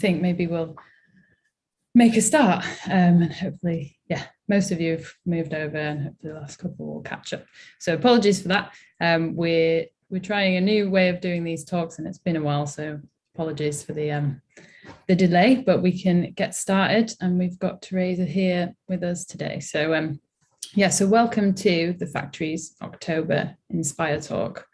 think maybe we'll make a start, and hopefully, yeah, most of you have moved over, and hopefully the last couple will catch up. So apologies for that. We're trying a new way of doing these talks, and it's been a while, so apologies for the delay, but we can get started, and we've got Teresa here with us today. So so welcome to the Factory's October Inspire Talk.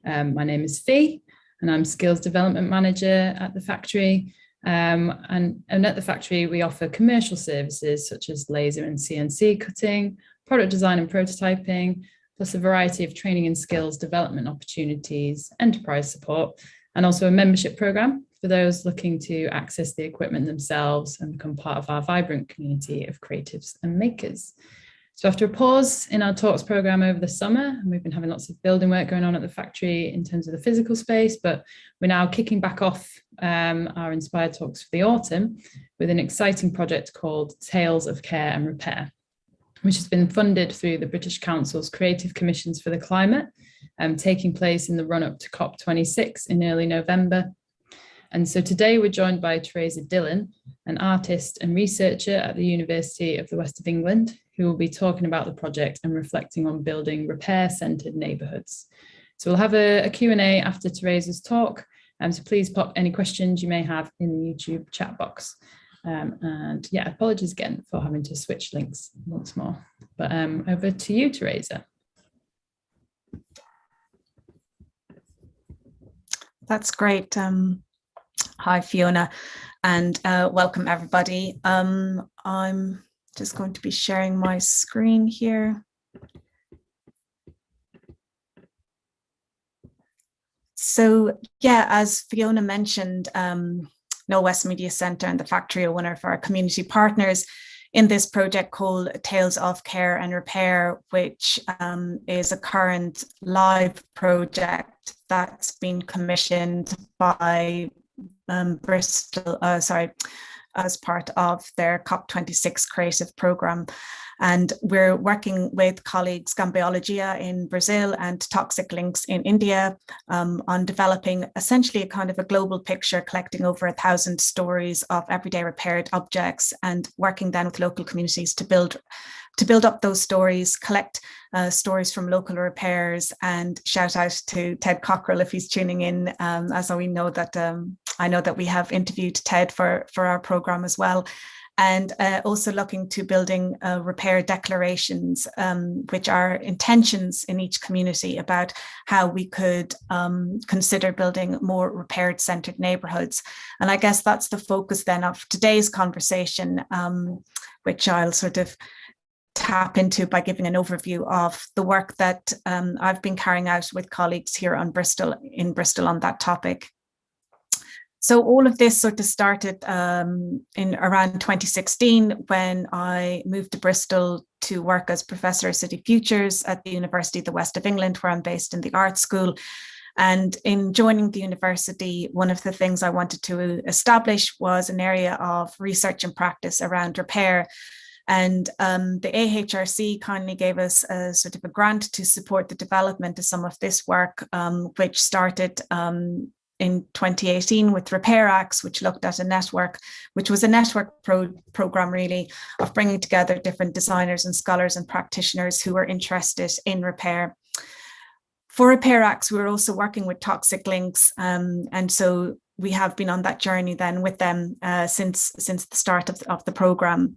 My name is Fee, and I'm Skills Development Manager at the Factory. And at the Factory, we offer commercial services such as laser and CNC cutting, product design and prototyping, plus a variety of training and skills development opportunities, enterprise support, and also a membership program for those looking to access the equipment themselves and become part of our vibrant community of creatives and makers. So after a pause in our talks program over the summer, and we've been having lots of building work going on at the Factory in terms of the physical space, but we're now kicking back off our Inspire Talks for the autumn with an exciting project called Tales of Care and Repair, which has been funded through the British Council's Creative Commissions for the Climate, taking place in the run-up to COP26 in early November. And so today we're joined by Teresa Dillon, an artist and researcher at the University of the West of England, who will be talking about the project and reflecting on building repair-centred neighbourhoods. So we'll have a Q&A after Teresa's talk, so please pop any questions you may have in the YouTube chat box. And yeah, apologies again for having to switch links once more. But over to you, Teresa. That's great. Hi, Fiona, and welcome everybody. I'm just going to be sharing my screen here. So yeah, as Fiona mentioned, Knowle West Media Centre and the Factory are one of our community partners in this project called Tales of Care and Repair, which is a current live project that's been commissioned by Bristol, as part of their COP26 creative programme. And we're working with colleagues Gambiologia in Brazil and Toxic Links in India on developing essentially a kind of a global picture, collecting over 1,000 stories of everyday repaired objects and working then with local communities to build up those stories, collect stories from local repairs, and shout out to Ted Cockrell if he's tuning in, as we know that I know that we have interviewed Ted for our programme as well. And also looking to building repair declarations, which are intentions in each community about how we could consider building more repaired centred neighbourhoods. And I guess that's the focus then of today's conversation, which I'll sort of tap into by giving an overview of the work that I've been carrying out with colleagues here in Bristol on that topic. So all of this sort of started in around 2016 when I moved to Bristol to work as Professor of City Futures at the University of the West of England, where I'm based in the art school. And in joining the university, one of the things I wanted to establish was an area of research and practice around repair. And the AHRC kindly gave us a sort of a grant to support the development of some of this work, which started in 2018 with Repair Acts, which looked at a network, which was a network program really of bringing together different designers and scholars and practitioners who were interested in repair. For Repair Acts, we were also working with Toxic Links, and so we have been on that journey then with them since the start of the program.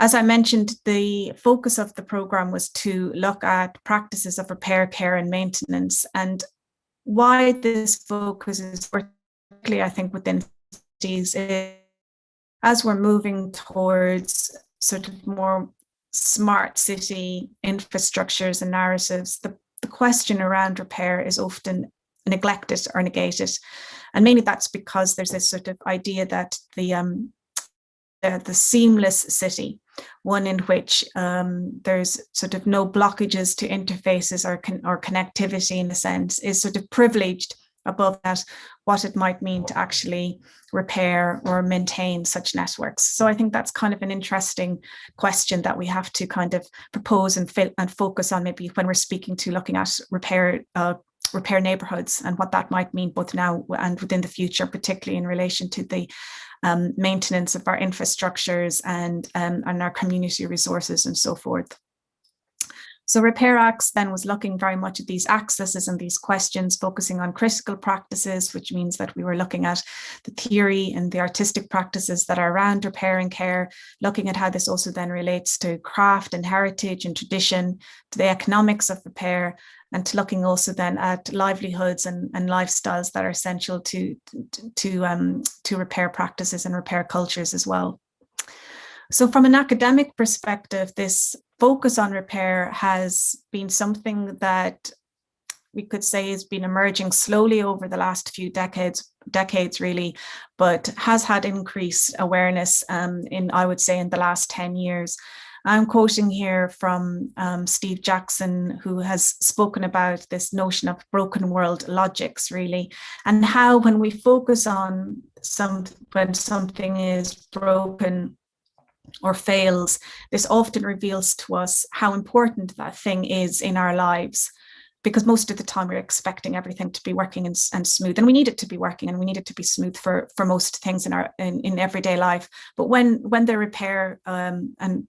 As I mentioned, the focus of the program was to look at practices of repair, care and maintenance. And why this focus is particularly, I think, within cities is as we're moving towards sort of more smart city infrastructures and narratives, the question around repair is often neglected or negated. And mainly that's because there's this sort of idea that the seamless city, one in which there's sort of no blockages to interfaces or connectivity in a sense, is sort of privileged above that what it might mean to actually repair or maintain such networks. So I think that's kind of an interesting question that we have to kind of propose and focus on maybe when we're speaking to looking at repair repair neighbourhoods and what that might mean both now and within the future, particularly in relation to the maintenance of our infrastructures and our community resources and so forth. So Repair Acts then was looking very much at these accesses and these questions, focusing on critical practices, which means that we were looking at the theory and the artistic practices that are around repair and care, looking at how this also then relates to craft and heritage and tradition, to the economics of repair, and to looking also then at livelihoods and lifestyles that are essential to repair practices and repair cultures as well. So from an academic perspective, this focus on repair has been something that we could say has been emerging slowly over the last few decades really, but has had increased awareness I would say in the last 10 years. I'm quoting here from Steve Jackson, who has spoken about this notion of broken world logics, really, and how when we focus on when something is broken or fails, this often reveals to us how important that thing is in our lives, because most of the time we're expecting everything to be working and smooth, and we need it to be working and we need it to be smooth for most things in everyday life. But when the repair and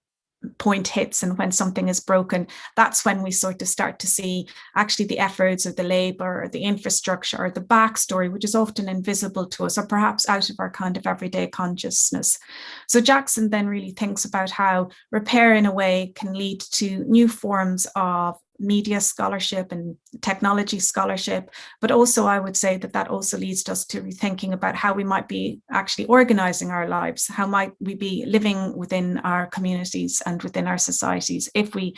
point hits and when something is broken, that's when we sort of start to see actually the efforts or the labor or the infrastructure or the backstory, which is often invisible to us or perhaps out of our kind of everyday consciousness. So Jackson then really thinks about how repair in a way can lead to new forms of media scholarship and technology scholarship, but also I would say that also leads us to rethinking about how we might be actually organizing our lives, how might we be living within our communities and within our societies if we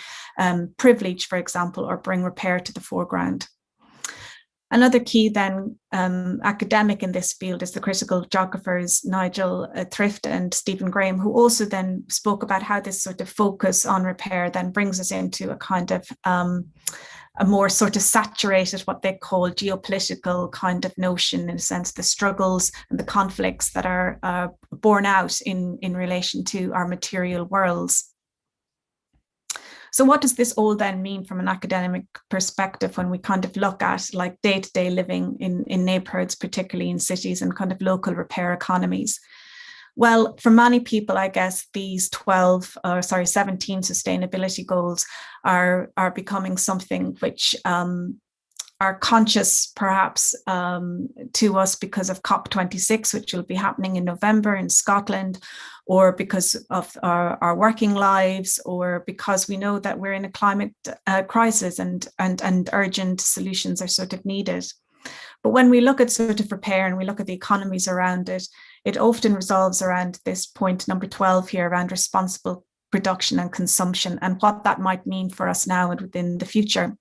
privilege, for example, or bring repair to the foreground. Another key then academic in this field is the critical geographers Nigel Thrift and Stephen Graham, who also then spoke about how this sort of focus on repair then brings us into a kind of a more sort of saturated, what they call geopolitical kind of notion, in a sense, the struggles and the conflicts that are borne out in relation to our material worlds. So what does this all then mean from an academic perspective when we kind of look at like day-to-day living in neighborhoods, particularly in cities and kind of local repair economies? Well, for many people, I guess these 17 sustainability goals are becoming something which are conscious perhaps to us because of COP26, which will be happening in November in Scotland, or because of our working lives, or because we know that we're in a climate crisis and urgent solutions are sort of needed. But when we look at sort of repair and we look at the economies around it, it often resolves around this point number 12 here around responsible production and consumption and what that might mean for us now and within the future.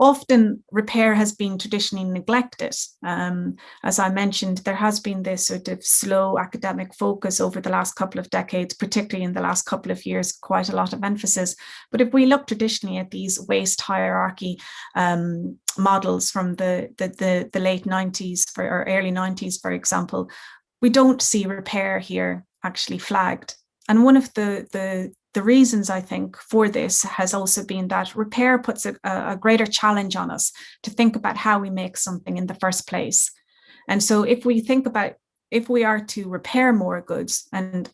Often repair has been traditionally neglected. As I mentioned, there has been this sort of slow academic focus over the last couple of decades, particularly in the last couple of years, quite a lot of emphasis. But if we look traditionally at these waste hierarchy models from the late 90s or early 90s, for example, we don't see repair here actually flagged. And one of the reasons I think for this has also been that repair puts a greater challenge on us to think about how we make something in the first place. And so if we think about, if we are to repair more goods and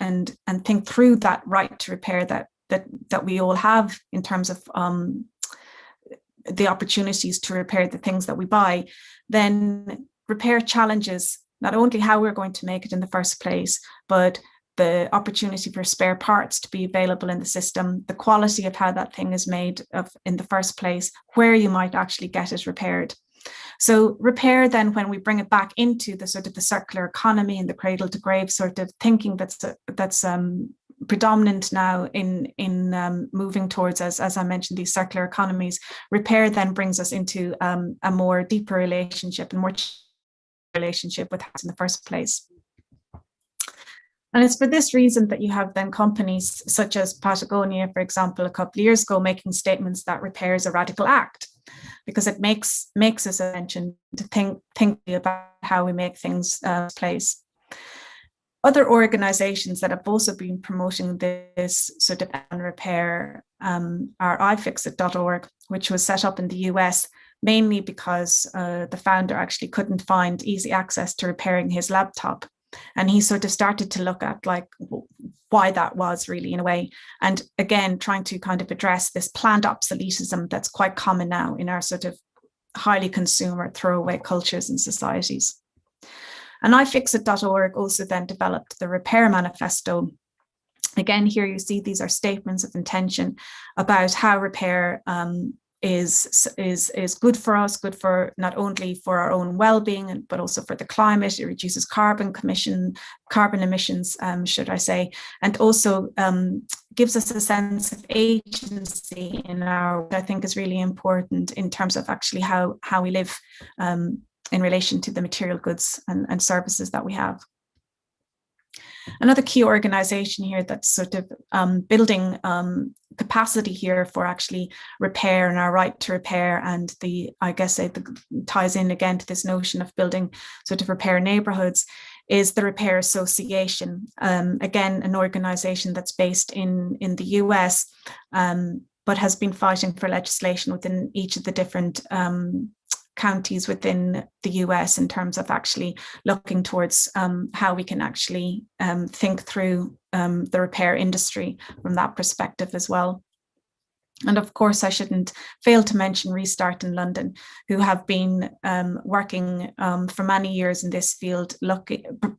think through that right to repair that we all have in terms of the opportunities to repair the things that we buy, then repair challenges not only how we're going to make it in the first place, but the opportunity for spare parts to be available in the system, the quality of how that thing is made in the first place, where you might actually get it repaired. So repair then, when we bring it back into the sort of the circular economy and the cradle to grave sort of thinking that's predominant now in moving towards, as I mentioned, these circular economies, repair then brings us into a more deeper relationship and more relationship with that in the first place. And it's for this reason that you have then companies such as Patagonia, for example, a couple of years ago, making statements that repair is a radical act, because it makes us, I mentioned, to think about how we make things place. Other organizations that have also been promoting this sort of repair are iFixit.org, which was set up in the US, mainly because the founder actually couldn't find easy access to repairing his laptop. And he sort of started to look at like why that was really, in a way. And again, trying to kind of address this planned obsoletism that's quite common now in our sort of highly consumer throwaway cultures and societies. And iFixit.org also then developed the Repair Manifesto. Again, here you see these are statements of intention about how repair is good for us, good for not only for our own well-being, but also for the climate. It reduces carbon emissions, should I say, and also gives us a sense of agency in our, what I think is really important in terms of actually how we live in relation to the material goods and services that we have. Another key organization here that's sort of building capacity here for actually repair and our right to repair, and I guess it ties in again to this notion of building sort of repair neighborhoods, is the Repair Association. Again, an organization that's based in the US, but has been fighting for legislation within each of the different counties within the US in terms of actually looking towards how we can actually think through the repair industry from that perspective as well. And of course, I shouldn't fail to mention Restart in London, who have been working for many years in this field,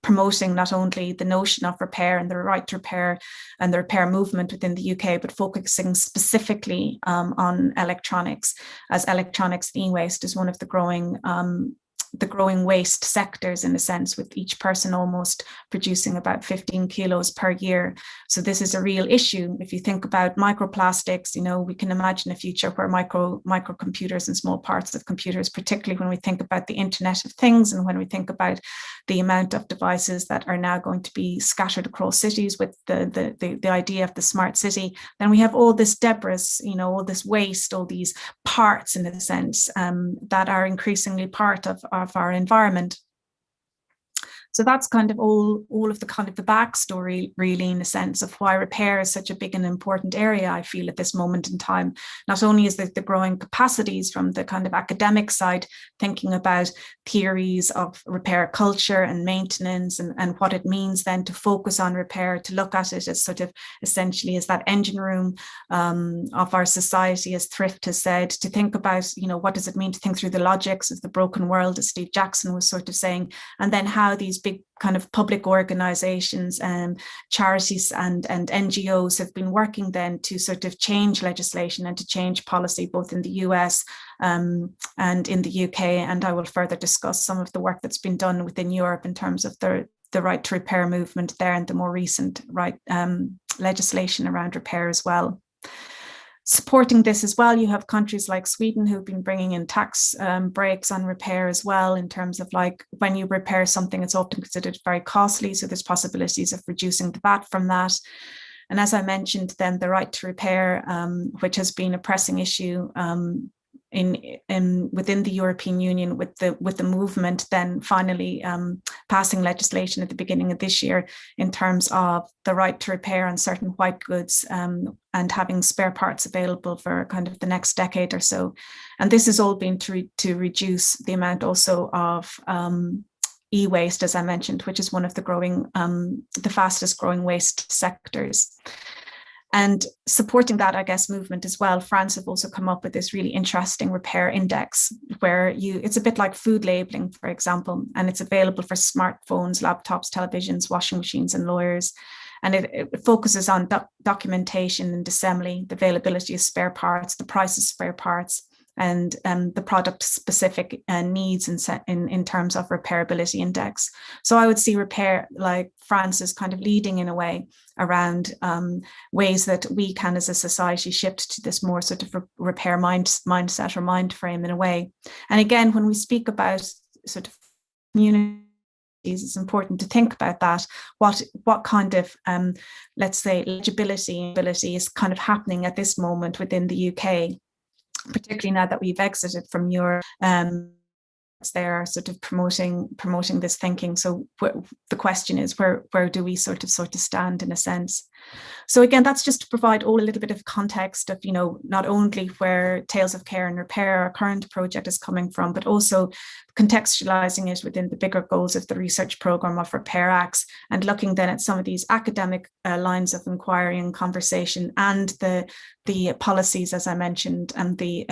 promoting not only the notion of repair and the right to repair and the repair movement within the UK, but focusing specifically on electronics, as electronics and e-waste is one of the growing waste sectors, in a sense, with each person almost producing about 15 kilos per year. So this is a real issue. If you think about microplastics, you know, we can imagine a future where microcomputers and small parts of computers, particularly when we think about the Internet of Things and when we think about the amount of devices that are now going to be scattered across cities with the idea of the smart city, then we have all this debris, you know, all this waste, all these parts, in a sense, that are increasingly part of our environment. So that's kind of all of the kind of the backstory, really, in a sense, of why repair is such a big and important area, I feel, at this moment in time. Not only is the growing capacities from the kind of academic side, thinking about theories of repair culture and maintenance and what it means then to focus on repair, to look at it as sort of essentially as that engine room of our society, as Thrift has said, to think about, you know, what does it mean to think through the logics of the broken world, as Steve Jackson was sort of saying, and then how these big kind of public organizations and charities and NGOs have been working then to sort of change legislation and to change policy, both in the US and in the UK. And I will further discuss some of the work that's been done within Europe in terms of the right to repair movement there and the more recent legislation around repair as well. Supporting this as well, you have countries like Sweden who've been bringing in tax breaks on repair as well, in terms of like when you repair something, it's often considered very costly. So there's possibilities of reducing the VAT from that. And as I mentioned, then the right to repair, which has been a pressing issue within the European Union, with the movement then finally passing legislation at the beginning of this year in terms of the right to repair on certain white goods and having spare parts available for kind of the next decade or so. And this has all been to reduce the amount also of e-waste, as I mentioned, which is one of the fastest growing waste sectors. And supporting that, I guess, movement as well, France have also come up with this really interesting repair index, where it's a bit like food labeling, for example, and it's available for smartphones, laptops, televisions, washing machines, and lawyers. And it focuses on documentation and assembly, the availability of spare parts, the price of spare parts, and the product specific needs in terms of repairability index. So I would see repair, like France is kind of leading in a way around ways that we can as a society shift to this more sort of repair mindset or mind frame in a way. And again, when we speak about sort of communities, it's important to think about that. What kind of, let's say, legibility is kind of happening at this moment within the UK, particularly now that we've exited from Europe. They are sort of promoting this thinking. So the question is, where do we sort of stand, in a sense? So again, that's just to provide all a little bit of context of, not only where Tales of Care and Repair, our current project, is coming from, but also contextualizing it within the bigger goals of the research program of Repair Acts, and looking then at some of these academic lines of inquiry and conversation, and the policies, as I mentioned, and the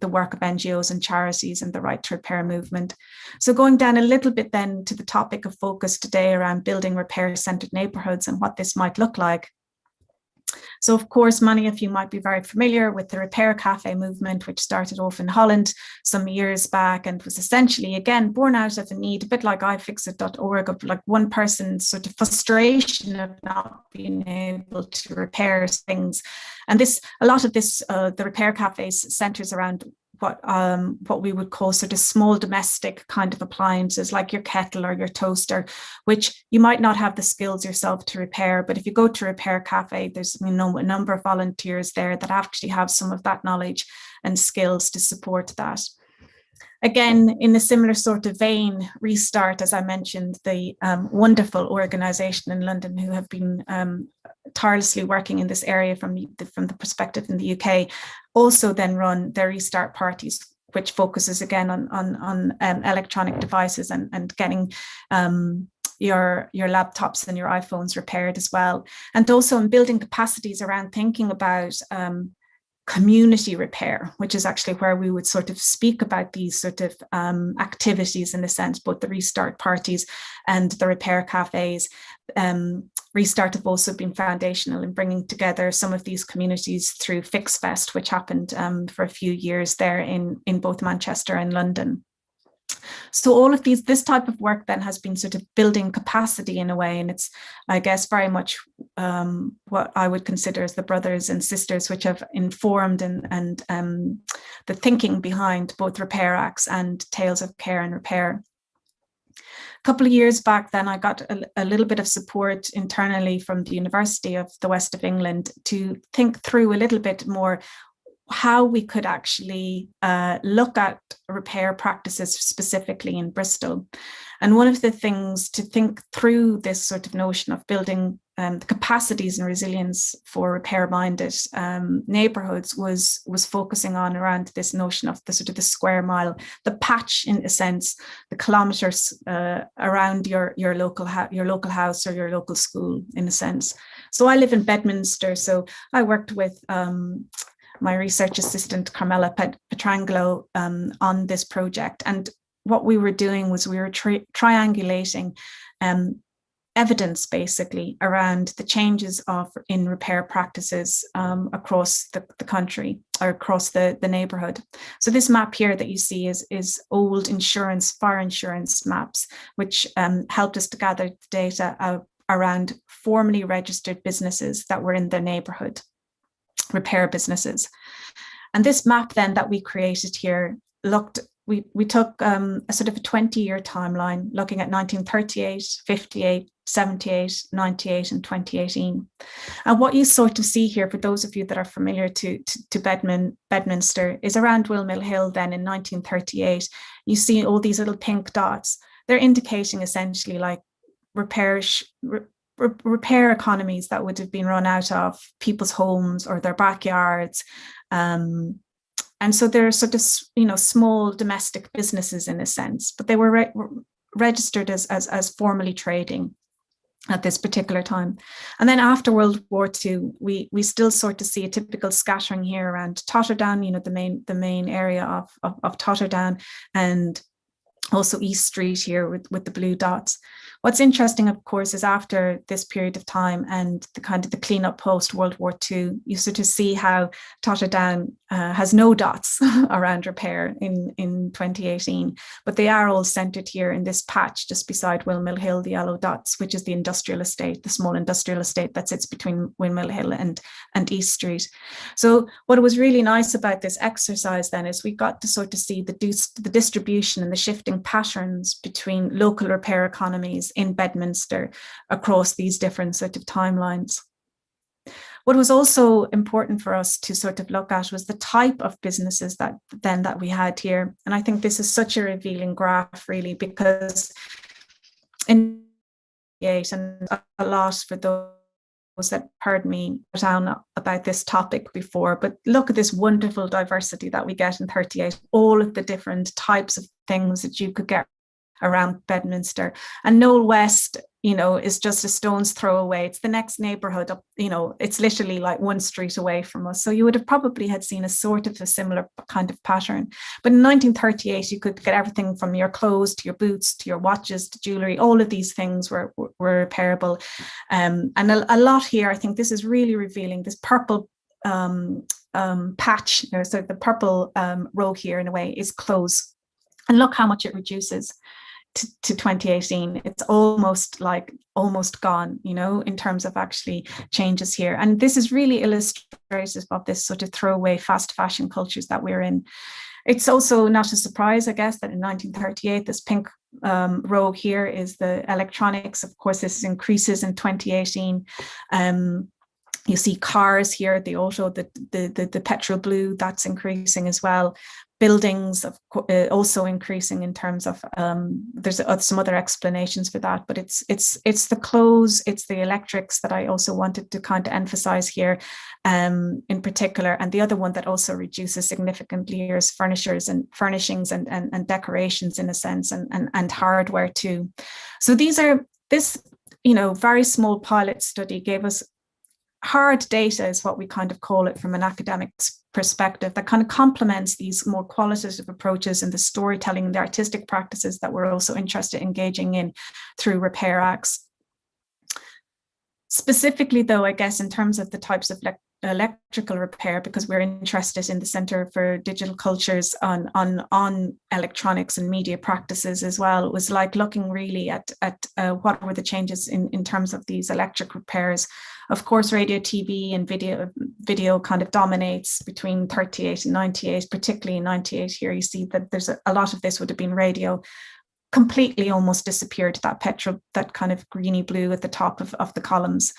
work of NGOs and charities and the Right to Repair movement. So going down a little bit then to the topic of focus today around building repair-centered neighbourhoods and what this might look like. So, of course, many of you might be very familiar with the Repair Cafe movement, which started off in Holland some years back and was essentially, again, born out of a need, a bit like ifixit.org, of like one person's sort of frustration of not being able to repair things. And a lot of this, the Repair Cafes centres around what we would call sort of small domestic kind of appliances, like your kettle or your toaster, which you might not have the skills yourself to repair. But if you go to Repair Cafe, there's a number of volunteers there that actually have some of that knowledge and skills to support that. Again, in a similar sort of vein, Restart, as I mentioned, the wonderful organisation in London who have been tirelessly working in this area from the perspective in the UK, also then run their Restart parties, which focuses again on electronic devices and getting your laptops and your iPhones repaired as well. And also in building capacities around thinking about community repair, which is actually where we would sort of speak about these sort of activities, in a sense, both the Restart parties and the Repair Cafes. Restart have also been foundational in bringing together some of these communities through FixFest, which happened for a few years there in both Manchester and London. So all of this type of work then has been sort of building capacity in a way, and it's, I guess, very much what I would consider as the brothers and sisters which have informed and the thinking behind both Repair Acts and Tales of Care and Repair. A couple of years back then, I got a little bit of support internally from the University of the West of England to think through a little bit more how we could actually look at repair practices specifically in Bristol. And one of the things to think through this sort of notion of building the capacities and resilience for repair-minded neighbourhoods was focusing on around this notion of the sort of the square mile, the patch, in a sense, the kilometres around your local house or your local school, in a sense. So I live in Bedminster, so I worked with my research assistant, Carmela Petrangelo, on this project. And what we were doing was we were triangulating evidence, basically, around the changes in repair practices across the country, or across the neighbourhood. So this map here that you see is old fire insurance maps, which helped us to gather data around formerly registered businesses that were in the neighbourhood, repair businesses. And this map then that we created here we took a sort of a 20-year timeline, looking at 1938, 58, 78, 98 and 2018. And what you sort of see here, for those of you that are familiar to Bedminster, is around Windmill Hill then in 1938. You see all these little pink dots. They're indicating essentially like repair economies that would have been run out of people's homes or their backyards. And so they're sort of, small domestic businesses in a sense, but they were registered as formally trading at this particular time. And then after World War II, we still sort of see a typical scattering here around Totterdown, the main area of Totterdown, and also East Street here with the blue dots. What's interesting, of course, is after this period of time and the kind of the cleanup post World War II, you sort of see how Totterdown has no dots around repair in 2018, but they are all centred here in this patch just beside Windmill Hill, the yellow dots, which is the industrial estate, the small industrial estate that sits between Windmill Hill and East Street. So what was really nice about this exercise then is we got to sort of see the distribution and the shifting patterns between local repair economies in Bedminster across these different sort of timelines. What was also important for us to sort of look at was the type of businesses that we had here. And I think this is such a revealing graph, really, because in and a lot for those that heard me down about this topic before, but look at this wonderful diversity that we get in 38, all of the different types of things that you could get around Bedminster. And Knowle West, you know, is just a stone's throw away. It's the next neighbourhood up, you know, it's literally like one street away from us. So you would have probably had seen a sort of a similar kind of pattern. But in 1938, you could get everything from your clothes to your boots to your watches to jewellery. All of these things were repairable. And a lot here, I think this is really revealing, this purple patch, or so the purple row here in a way is clothes. And look how much it reduces to 2018. It's almost gone, you know, in terms of actually changes here. And this is really illustrative of this sort of throwaway fast fashion cultures that we're in. It's also not a surprise, I guess, that in 1938, this pink row here is the electronics. Of course, this increases in 2018. You see cars here, the auto, the petrol blue, that's increasing as well. Buildings also increasing in terms of, there's some other explanations for that, but it's the clothes, it's the electrics that I also wanted to kind of emphasize here in particular. And the other one that also reduces significantly here is furnishings and decorations in a sense, and hardware too. So this, you know, very small pilot study gave us hard data, is what we kind of call it from an academic perspective, that kind of complements these more qualitative approaches and the storytelling and the artistic practices that we're also interested in engaging in through Repair Acts. Specifically though, I guess in terms of the types of electrical repair, because we're interested in the Centre for Digital Cultures on electronics and media practices as well, it was like looking really at what were the changes in terms of these electric repairs. Of course, radio, TV and video kind of dominates between 38 and 98, particularly in 98 here. You see that there's a lot of this would have been radio, completely almost disappeared, that petrol, that kind of greeny blue at the top of the columns.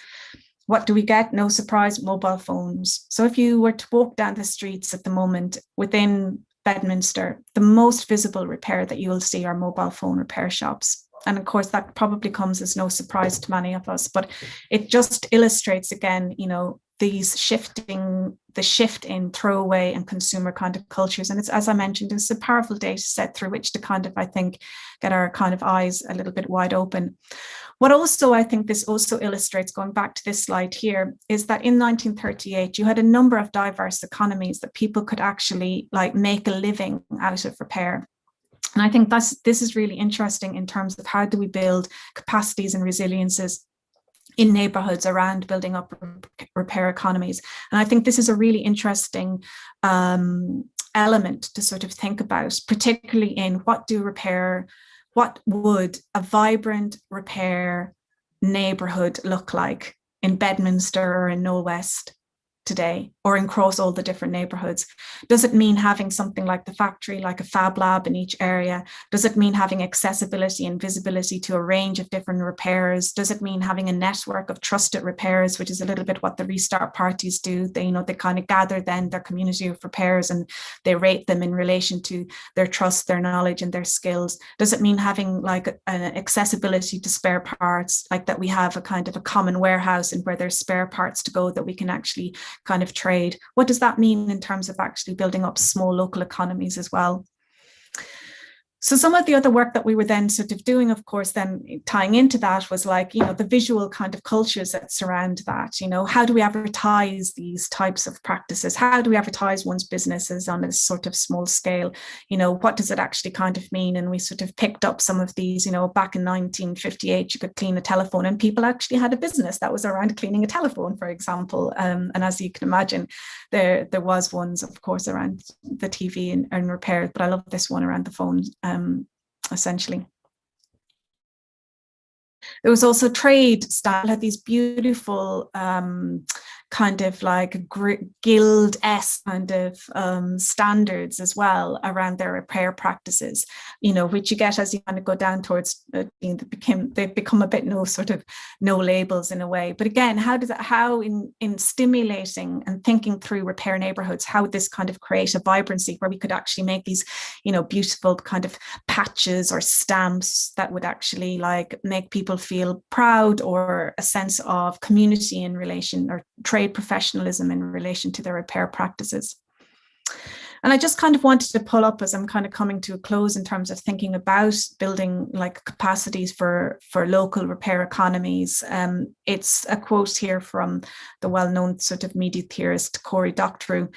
What do we get? No surprise, mobile phones. So if you were to walk down the streets at the moment within Bedminster, the most visible repair that you will see are mobile phone repair shops. And of course, that probably comes as no surprise to many of us, but it just illustrates again, you know, the shift in throwaway and consumer kind of cultures. And it's, as I mentioned, it's a powerful data set through which to kind of, I think, get our kind of eyes a little bit wide open. What also, I think this also illustrates, going back to this slide here, is that in 1938, you had a number of diverse economies that people could actually like make a living out of repair. And I think this is really interesting in terms of how do we build capacities and resiliences in neighbourhoods around building up repair economies. And I think this is a really interesting element to sort of think about, particularly in what would a vibrant repair neighbourhood look like in Bedminster or in Knowle West today, or across all the different neighbourhoods? Does it mean having something like the factory, like a fab lab in each area? Does it mean having accessibility and visibility to a range of different repairers? Does it mean having a network of trusted repairers, which is a little bit what the restart parties do? They, you know, they kind of gather then their community of repairers and they rate them in relation to their trust, their knowledge and their skills. Does it mean having like an accessibility to spare parts, like that we have a kind of a common warehouse and where there's spare parts to go that we can actually kind of trade? What does that mean in terms of actually building up small local economies as well? So some of the other work that we were then sort of doing, of course, then tying into that was like, you know, the visual kind of cultures that surround that. You know, how do we advertise these types of practices? How do we advertise one's businesses on a sort of small scale? You know, what does it actually kind of mean? And we sort of picked up some of these, you know, back in 1958, you could clean a telephone and people actually had a business that was around cleaning a telephone, for example. And as you can imagine, there was ones, of course, around the TV and repair, but I love this one around the phone. Essentially. There was also trade style, had these beautiful kind of like guild-esque kind of standards as well around their repair practices, you know, which you get as you kind of go down towards they've become a bit no labels in a way. But again, how in stimulating and thinking through repair neighborhoods, how would this kind of create a vibrancy where we could actually make these, you know, beautiful kind of patches or stamps that would actually like make people feel proud, or a sense of community in relation, or trade professionalism in relation to their repair practices. And I just kind of wanted to pull up, as I'm kind of coming to a close, in terms of thinking about building like capacities for local repair economies. It's a quote here from the well-known sort of media theorist Cory Doctorow.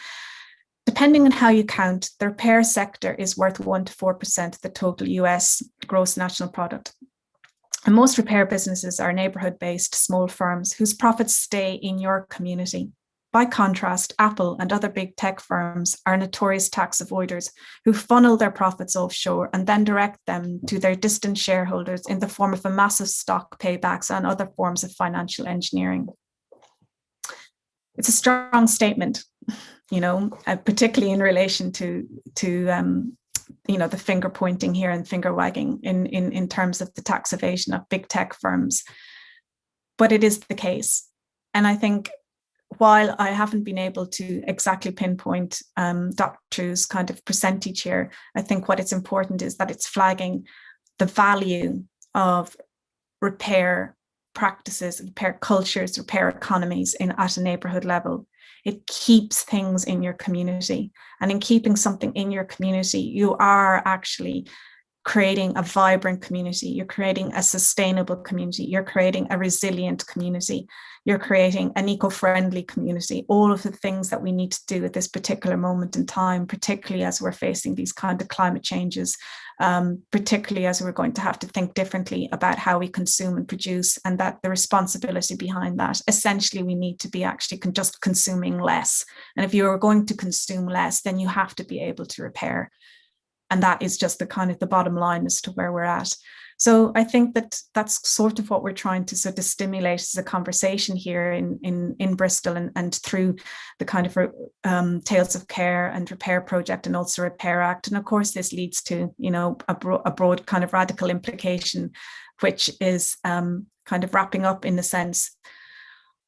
Depending on how you count, the repair sector is worth 1 to 4% of the total US gross national product. And most repair businesses are neighborhood-based small firms whose profits stay in your community. By contrast, Apple and other big tech firms are notorious tax avoiders who funnel their profits offshore and then direct them to their distant shareholders in the form of a massive stock paybacks and other forms of financial engineering. It's a strong statement, you know, particularly in relation to you know, the finger pointing here and finger wagging in terms of the tax evasion of big tech firms. But it is the case. And I think, while I haven't been able to exactly pinpoint Doctorow's kind of percentage here, I think what it's important is that it's flagging the value of repair practices, repair cultures, repair economies at a neighborhood level. It keeps things in your community. And in keeping something in your community, you are actually creating a vibrant community. You're creating a sustainable community. You're creating a resilient community. You're creating an eco-friendly community. All of the things that we need to do at this particular moment in time, particularly as we're facing these kind of climate changes, particularly as we're going to have to think differently about how we consume and produce, and that the responsibility behind that, essentially we need to be actually just consuming less. And if you're going to consume less, then you have to be able to repair. And that is just the kind of the bottom line as to where we're at. So I think that that's sort of what we're trying to sort of stimulate as a conversation here in Bristol, and through the kind of Tales of Care and Repair project, and also Repair Act. And of course, this leads to, you know, a broad kind of radical implication, which is kind of wrapping up in the sense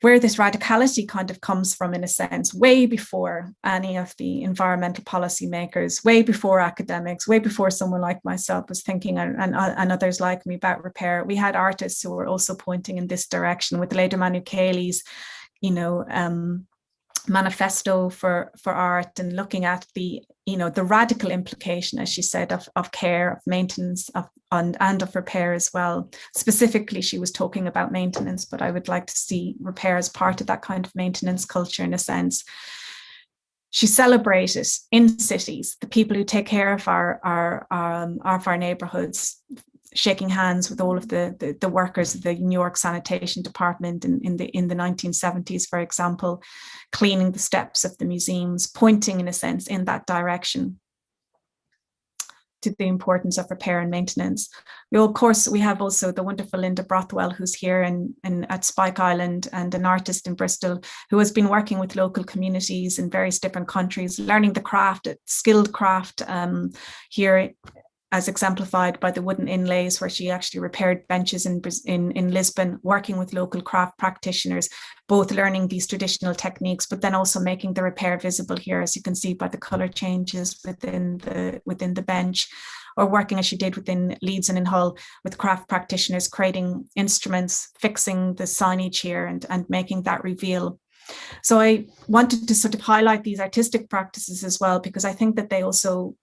where this radicality kind of comes from, in a sense, way before any of the environmental policymakers, way before academics, way before someone like myself was thinking, and others like me, about repair. We had artists who were also pointing in this direction, with Leda Manukali's, you know, manifesto for art, and looking at the, you know, the radical implication, as she said, of care, of maintenance, and of repair as well. Specifically, she was talking about maintenance, but I would like to see repair as part of that kind of maintenance culture, in a sense. She celebrated in cities the people who take care of our neighborhoods, shaking hands with all of the workers of the New York Sanitation Department in the 1970s, for example, cleaning the steps of the museums, pointing, in a sense, in that direction to the importance of repair and maintenance. Of course, we have also the wonderful Linda Brothwell, who's here at Spike Island, and an artist in Bristol who has been working with local communities in various different countries, learning the craft, skilled craft here, as exemplified by the wooden inlays, where she actually repaired benches in Lisbon, working with local craft practitioners, both learning these traditional techniques, but then also making the repair visible here, as you can see by the colour changes within the bench, or working, as she did within Leeds and in Hull, with craft practitioners, creating instruments, fixing the signage here, and making that reveal. So I wanted to sort of highlight these artistic practices as well, because I think that they also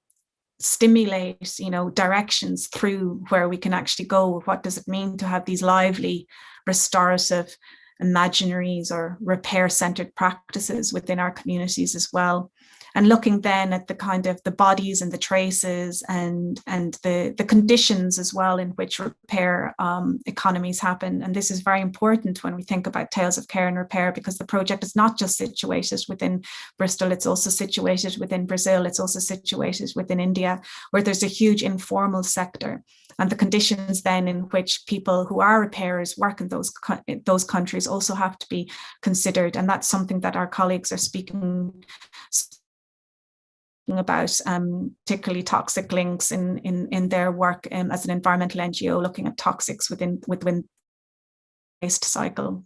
stimulate, you know, directions through where we can actually go. What does it mean to have these lively, restorative imaginaries or repair-centered practices within our communities as well? And looking then at the kind of the bodies and the traces and the conditions as well in which repair economies happen. And this is very important when we think about Tales of Care and Repair, because the project is not just situated within Bristol, it's also situated within Brazil, it's also situated within India, where there's a huge informal sector. And the conditions then in which people who are repairers work in those countries also have to be considered. And that's something that our colleagues are speaking about, particularly toxic links in their work as an environmental NGO, looking at toxics within waste cycle.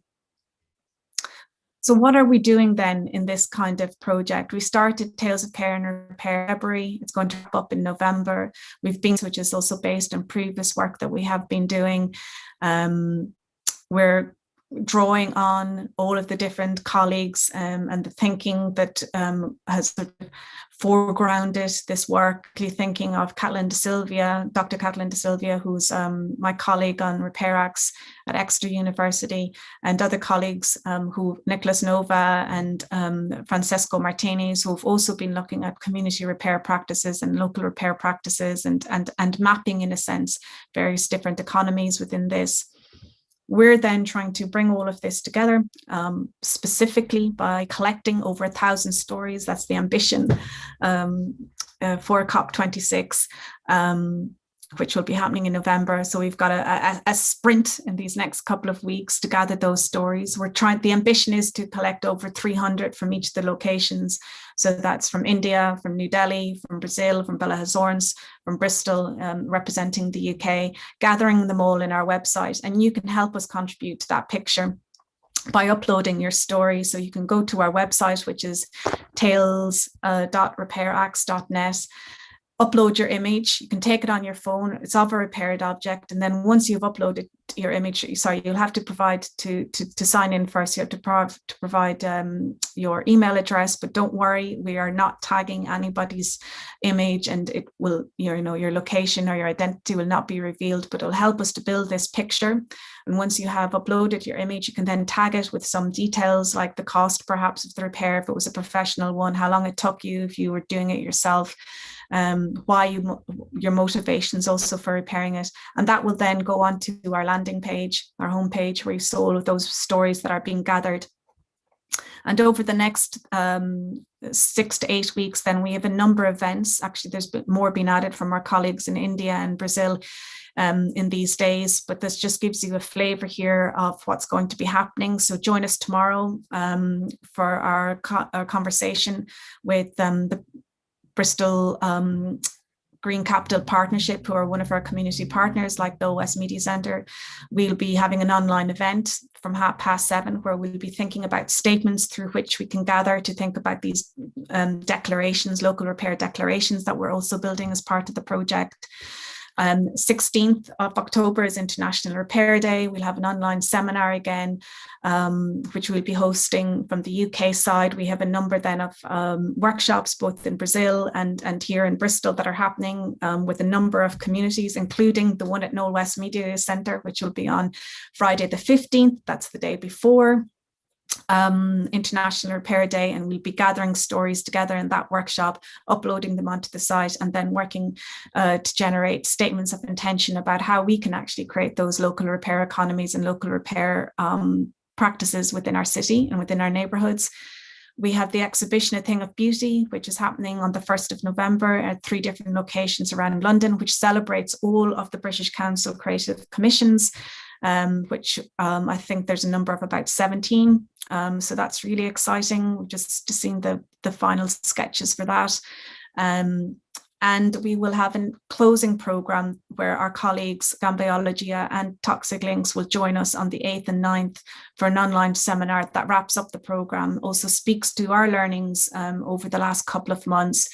So what are we doing then in this kind of project? We started Tales of Care and Repair in February. It's going to wrap up in November. We've been, which is also based on previous work that we have been doing. We're drawing on all of the different colleagues and the thinking that has sort of foregrounded this work, thinking of Kathleen De Silva, Dr. Kathleen De Silva, who's my colleague on Repair Acts at Exeter University, and other colleagues Nicholas Nova and Francesco Martinez, who have also been looking at community repair practices and local repair practices and mapping, in a sense, various different economies within this. We're then trying to bring all of this together, specifically by collecting over 1,000 stories. That's the ambition for COP26, which will be happening in November. So we've got a sprint in these next couple of weeks to gather those stories. The ambition is to collect over 300 from each of the locations. So that's from India, from New Delhi, from Brazil, from Belo Horizonte, from Bristol, representing the UK, gathering them all in our website. And you can help us contribute to that picture by uploading your story. So you can go to our website, which is tales.repairacts.net. Upload your image. You can take it on your phone. It's of a repaired object. And then once you've uploaded your image, you'll have to provide to sign in first. You have to provide your email address, but don't worry, we are not tagging anybody's image, and it will, your location or your identity will not be revealed, but it'll help us to build this picture. And once you have uploaded your image, you can then tag it with some details like the cost perhaps of the repair, if it was a professional one, how long it took you if you were doing it yourself, your motivations also for repairing it. And that will then go on to our landing page, our homepage, where you see all of those stories that are being gathered. And over the next 6 to 8 weeks, then we have a number of events. Actually, there's more being added from our colleagues in India and Brazil in these days, but this just gives you a flavour here of what's going to be happening. So join us tomorrow for our conversation with the Bristol Green Capital Partnership, who are one of our community partners, like Knowle West Media Centre. We'll be having an online event from 7:30, where we'll be thinking about statements through which we can gather to think about these declarations, local repair declarations that we're also building as part of the project. 16th of October is International Repair Day. We'll have an online seminar again, which we'll be hosting from the UK side. We have a number then of workshops both in Brazil and here in Bristol that are happening with a number of communities, including the one at Knowle West Media Centre, which will be on Friday the 15th. That's the day before International Repair Day, and we'll be gathering stories together in that workshop, uploading them onto the site, and then working to generate statements of intention about how we can actually create those local repair economies and local repair practices within our city and within our neighbourhoods. We have the exhibition A Thing of Beauty, which is happening on the 1st of November at 3 different locations around London, which celebrates all of the British Council Creative Commissions, which I think there's a number of about 17. So that's really exciting. We've just seen the final sketches for that. And we will have a closing programme where our colleagues Gambiologia and Toxic Links will join us on the 8th and 9th for an online seminar that wraps up the programme, also speaks to our learnings over the last couple of months,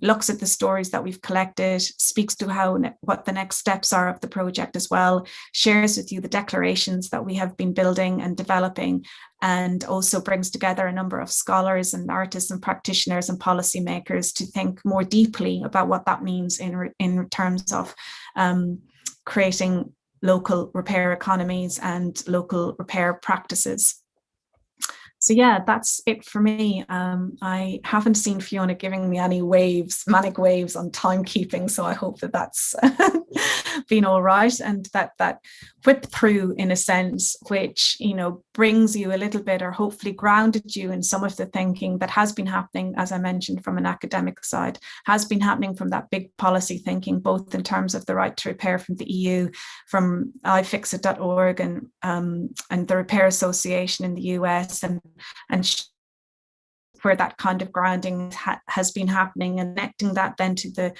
looks at the stories that we've collected, speaks to what the next steps are of the project as well, shares with you the declarations that we have been building and developing, and also brings together a number of scholars and artists and practitioners and policymakers to think more deeply about what that means in terms of creating local repair economies and local repair practices. So yeah, that's it for me. I haven't seen Fiona giving me any manic waves on timekeeping. So I hope that that's been all right, and that whip through in a sense, which, you know, brings you a little bit, or hopefully grounded you in some of the thinking that has been happening, as I mentioned, from an academic side, has been happening from that big policy thinking, both in terms of the right to repair from the EU, from ifixit.org and the Repair Association in the US, and where that kind of grounding has been happening, and connecting that then to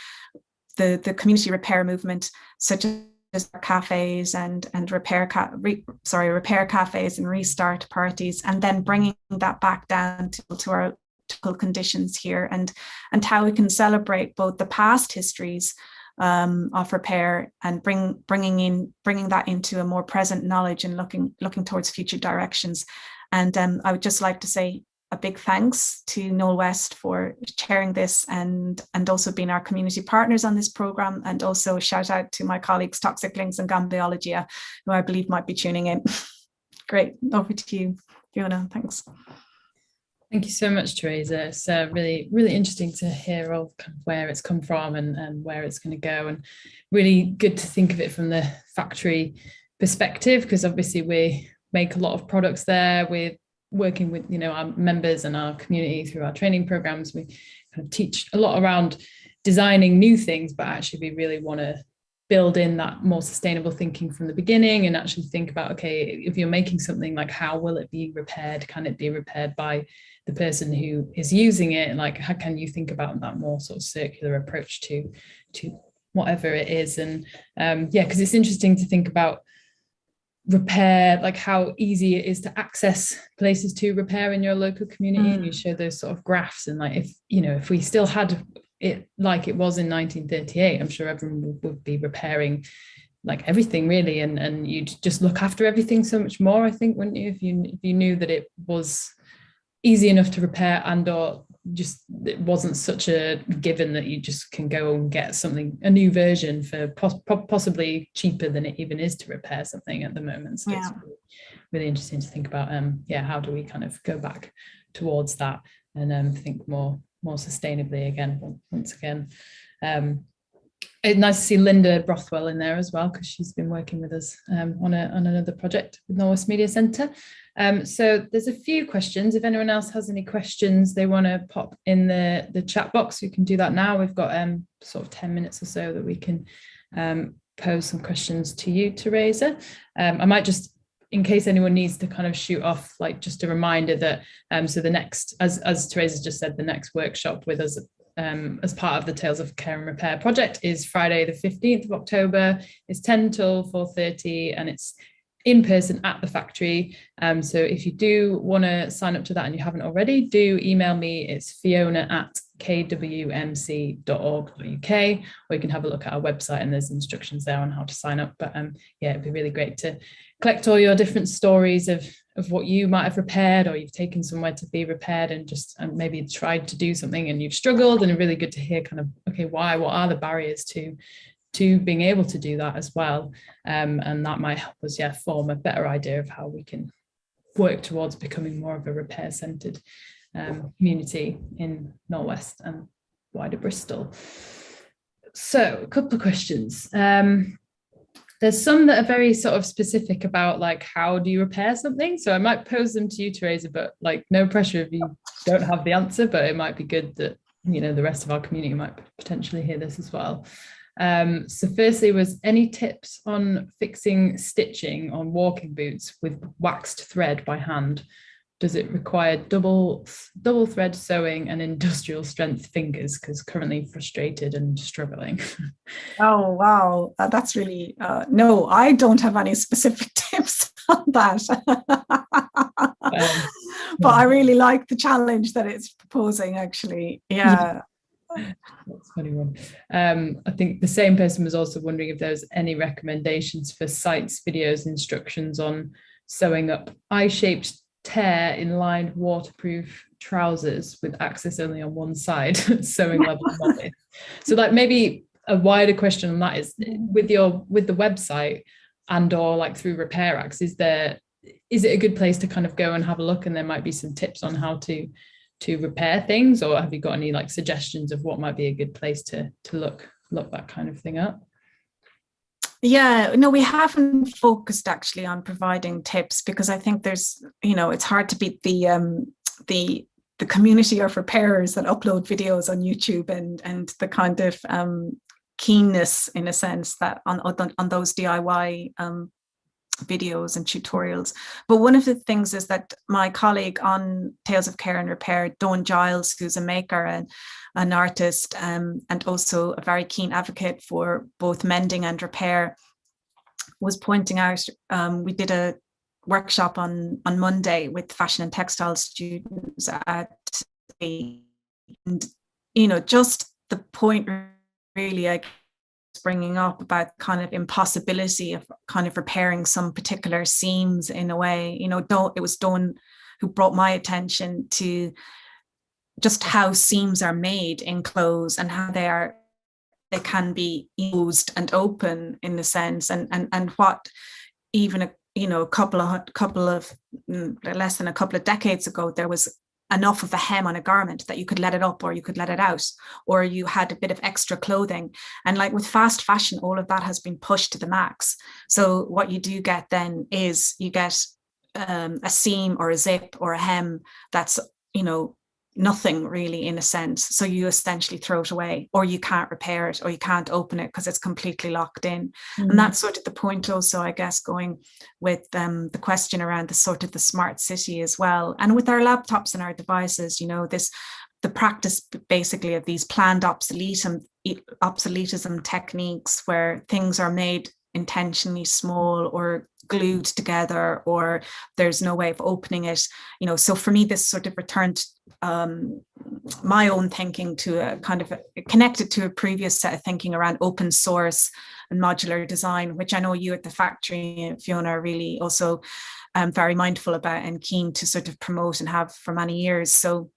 the community repair movement, such as cafes and repair cafes and restart parties, and then bringing that back down to our local conditions here, and how we can celebrate both the past histories of repair and bringing that into a more present knowledge and looking towards future directions. And I would just like to say a big thanks to Knowle West for chairing this and also being our community partners on this programme, and also a shout out to my colleagues Toxic Links and Gambiologia, who I believe might be tuning in. Great, over to you, Fiona. Thanks. Thank you so much, Teresa. It's really, really interesting to hear all kind of where it's come from and where it's going to go, and really good to think of it from the factory perspective, because obviously we make a lot of products there. We're working with, you know, our members and our community through our training programs. We kind of teach a lot around designing new things, but actually we really want to build in that more sustainable thinking from the beginning, and actually think about, okay, if you're making something, like how will it be repaired? Can it be repaired by the person who is using it? Like, how can you think about that more sort of circular approach to whatever it is? And yeah, because it's interesting to think about repair, like how easy it is to access places to repair in your local community. And you show those sort of graphs, and like, if, you know, if we still had it like it was in 1938, I'm sure everyone would be repairing like everything really, and you'd just look after everything so much more, I think, wouldn't you, if you knew that it was easy enough to repair, and or just it wasn't such a given that you just can go and get something, a new version, for possibly cheaper than it even is to repair something at the moment. So yeah, it's really, really interesting to think about yeah, how do we kind of go back towards that and think more sustainably again, once again. It's nice to see Linda Brothwell in there as well, because she's been working with us on another project with Knowle West Media Centre. So there's a few questions. If anyone else has any questions they want to pop in the chat box, we can do that now. We've got sort of 10 minutes or so that we can pose some questions to you, Teresa. I might just, in case anyone needs to kind of shoot off, like just a reminder that so the next, as Teresa just said, the next workshop with us as part of the Tales of Care and Repair project is Friday the 15th of October. It's 10 till 4:30, and it's in person at the factory. So if you do want to sign up to that and you haven't already, do email me. It's fiona@kwmc.org.uk, or you can have a look at our website and there's instructions there on how to sign up. But yeah, it'd be really great to collect all your different stories of what you might have repaired, or you've taken somewhere to be repaired and just maybe tried to do something and you've struggled, and really good to hear kind of, okay, why, what are the barriers to being able to do that as well, and that might help us, yeah, form a better idea of how we can work towards becoming more of a repair centred community in Knowle West and wider Bristol. So a couple of questions. There's some that are very sort of specific about like, how do you repair something? So I might pose them to you, Teresa, but like no pressure if you don't have the answer, but it might be good that, you know, the rest of our community might potentially hear this as well. So firstly, was any tips on fixing stitching on walking boots with waxed thread by hand? Does it require double thread sewing and industrial strength fingers? Because currently frustrated and struggling. Oh, wow. That's really, no, I don't have any specific tips on that. But I really like the challenge that it's proposing, actually. Yeah. That's a funny one. I think the same person was also wondering if there's any recommendations for sites, videos, instructions on sewing up eye-shaped tear in lined waterproof trousers with access only on one side, sewing level knowledge. So like maybe a wider question on that is, with the website and or like through Repair Acts, is there is it a good place to kind of go and have a look, and there might be some tips on how to repair things, or have you got any like suggestions of what might be a good place to look that kind of thing up? Yeah, no, we haven't focused actually on providing tips, because I think there's, it's hard to beat the community of repairers that upload videos on YouTube, and the kind of keenness, in a sense, that on those DIY videos and tutorials. But one of the things is that my colleague on Tales of Care and Repair, Dawn Giles, who's a maker and an artist, and also a very keen advocate for both mending and repair, was pointing out, we did a workshop on Monday with fashion and textile students and just the point really bringing up about kind of impossibility of kind of repairing some particular seams in a way. It was Dawn who brought my attention to just how seams are made in clothes and how they can be used and open, in a sense, and what even a couple of less than a couple of decades ago, there was enough of a hem on a garment that you could let it up or you could let it out, or you had a bit of extra clothing. And like with fast fashion, all of that has been pushed to the max. So what you do get then is you get a seam or a zip or a hem that's, nothing really, in a sense. So you essentially throw it away, or you can't repair it, or you can't open it because it's completely locked in. And that's sort of the point also, I guess, going with the question around the sort of the smart city as well. And with our laptops and our devices, the practice basically of these planned obsoletism techniques, where things are made intentionally small or glued together, or there's no way of opening it. So for me, this sort of returned my own thinking to a kind of connected to a previous set of thinking around open source and modular design, which I know you at the factory, Fiona, are really also very mindful about and keen to sort of promote and have for many years. So,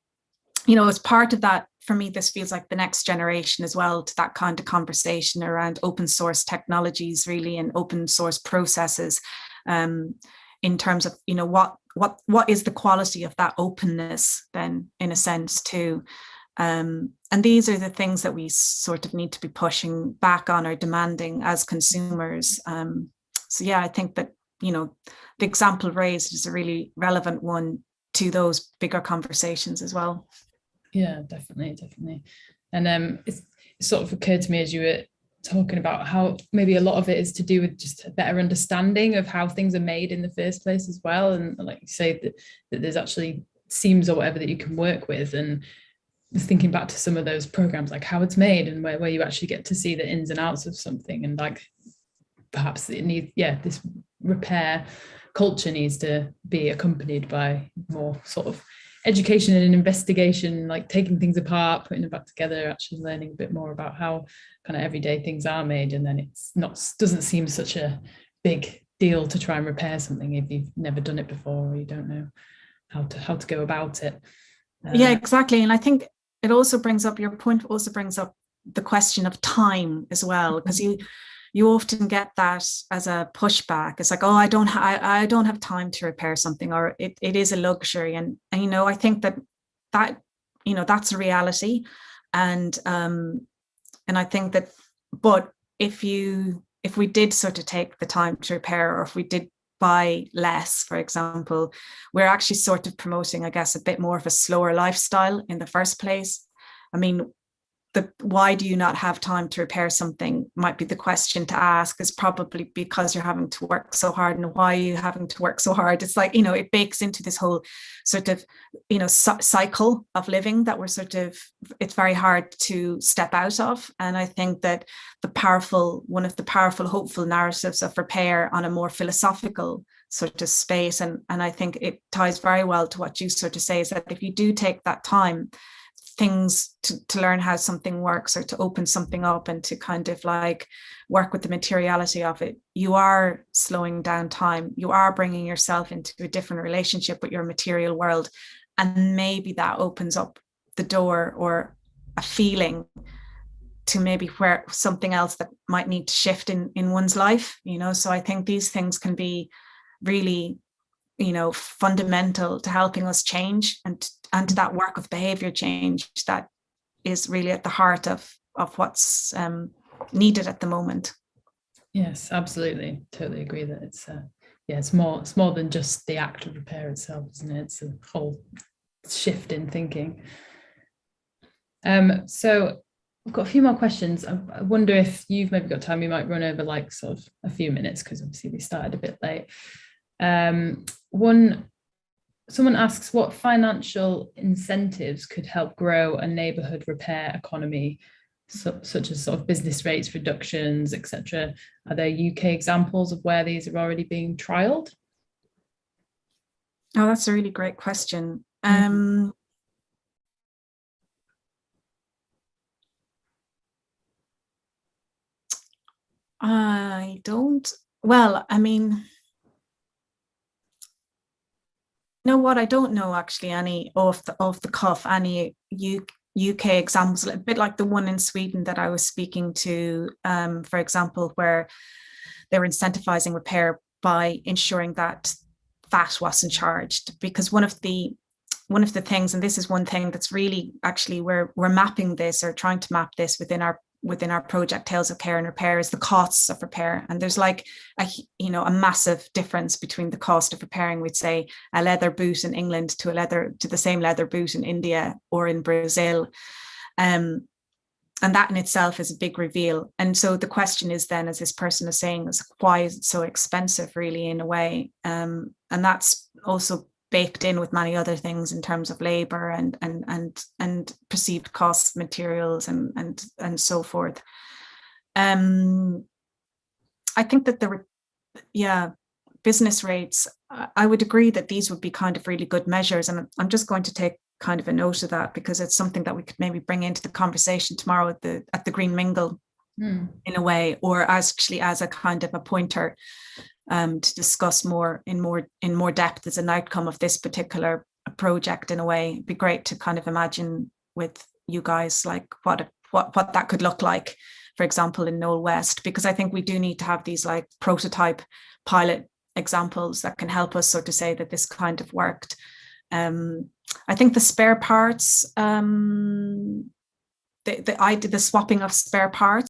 as part of that, for me, this feels like the next generation as well to that kind of conversation around open source technologies, really, and open source processes, in terms of, what is the quality of that openness then, in a sense, too. And these are the things that we sort of need to be pushing back on or demanding as consumers. So yeah, I think that, the example raised is a really relevant one to those bigger conversations as well. Yeah, definitely. And it's sort of occurred to me as you were talking about how maybe a lot of it is to do with just a better understanding of how things are made in the first place as well. And like you say, that there's actually seams or whatever that you can work with. And just thinking back to some of those programs like How It's Made, and where you actually get to see the ins and outs of something, and like perhaps it needs, this repair culture needs to be accompanied by more sort of education and investigation, like taking things apart, putting them back together, actually learning a bit more about how kind of everyday things are made. And then it's doesn't seem such a big deal to try and repair something if you've never done it before, or you don't know how to go about it. Yeah, exactly. And I think it also brings up, your point also brings up the question of time as well, because you often get that as a pushback. It's like, oh, I don't have time to repair something, or it is a luxury. And I think that that's a reality. And I think that, but if we did sort of take the time to repair, or if we did buy less, for example, we're actually sort of promoting, I guess, a bit more of a slower lifestyle in the first place. I mean, why do you not have time to repair something might be the question to ask, is probably because you're having to work so hard. And why are you having to work so hard? It's like, it bakes into this whole sort of, cycle of living that it's very hard to step out of. And I think that one of the powerful, hopeful narratives of repair on a more philosophical sort of space, and I think it ties very well to what you sort of say, is that if you do take that time, things to learn how something works, or to open something up, and to kind of like work with the materiality of it, you are slowing down time. You are bringing yourself into a different relationship with your material world. And maybe that opens up the door, or a feeling to maybe where something else that might need to shift in one's life, So I think these things can be really fundamental to helping us change and to that work of behavior change that is really at the heart of what's needed at the moment. Yes, absolutely. Totally agree that it's more than just the act of repair itself, isn't it? It's a whole shift in thinking. So I've got a few more questions. I wonder if you've maybe got time, we might run over like sort of a few minutes because obviously we started a bit late. Someone asks, what financial incentives could help grow a neighbourhood repair economy, such as sort of business rates reductions, etc.? Are there UK examples of where these are already being trialled? Oh, that's a really great question. I don't. Well, I mean, know what? I don't know actually any off the cuff any UK examples, a bit like the one in Sweden that I was speaking to, for example, where they were incentivizing repair by ensuring that VAT wasn't charged. Because one of the things, and this is one thing that's really actually we're mapping this or trying to map this within our project Tales of Care and Repair, is the costs of repair. And there's like a massive difference between the cost of repairing, we'd say, a leather boot in England to the same leather boot in India or in Brazil. And that in itself is a big reveal. And so the question is then, as this person is saying, is why is it so expensive really in a way? And that's also baked in with many other things in terms of labor and perceived costs, materials and so forth. I think that business rates, I would agree that these would be kind of really good measures. And I'm just going to take kind of a note of that because it's something that we could maybe bring into the conversation tomorrow at the Green Mingle in a way, or as a kind of a pointer to discuss in more depth as an outcome of this particular project in a way. It'd be great to kind of imagine with you guys like what that could look like, for example, in Knowle West, because I think we do need to have these like prototype pilot examples that can help us sort of say that this kind of worked. I think the spare parts, the swapping of spare parts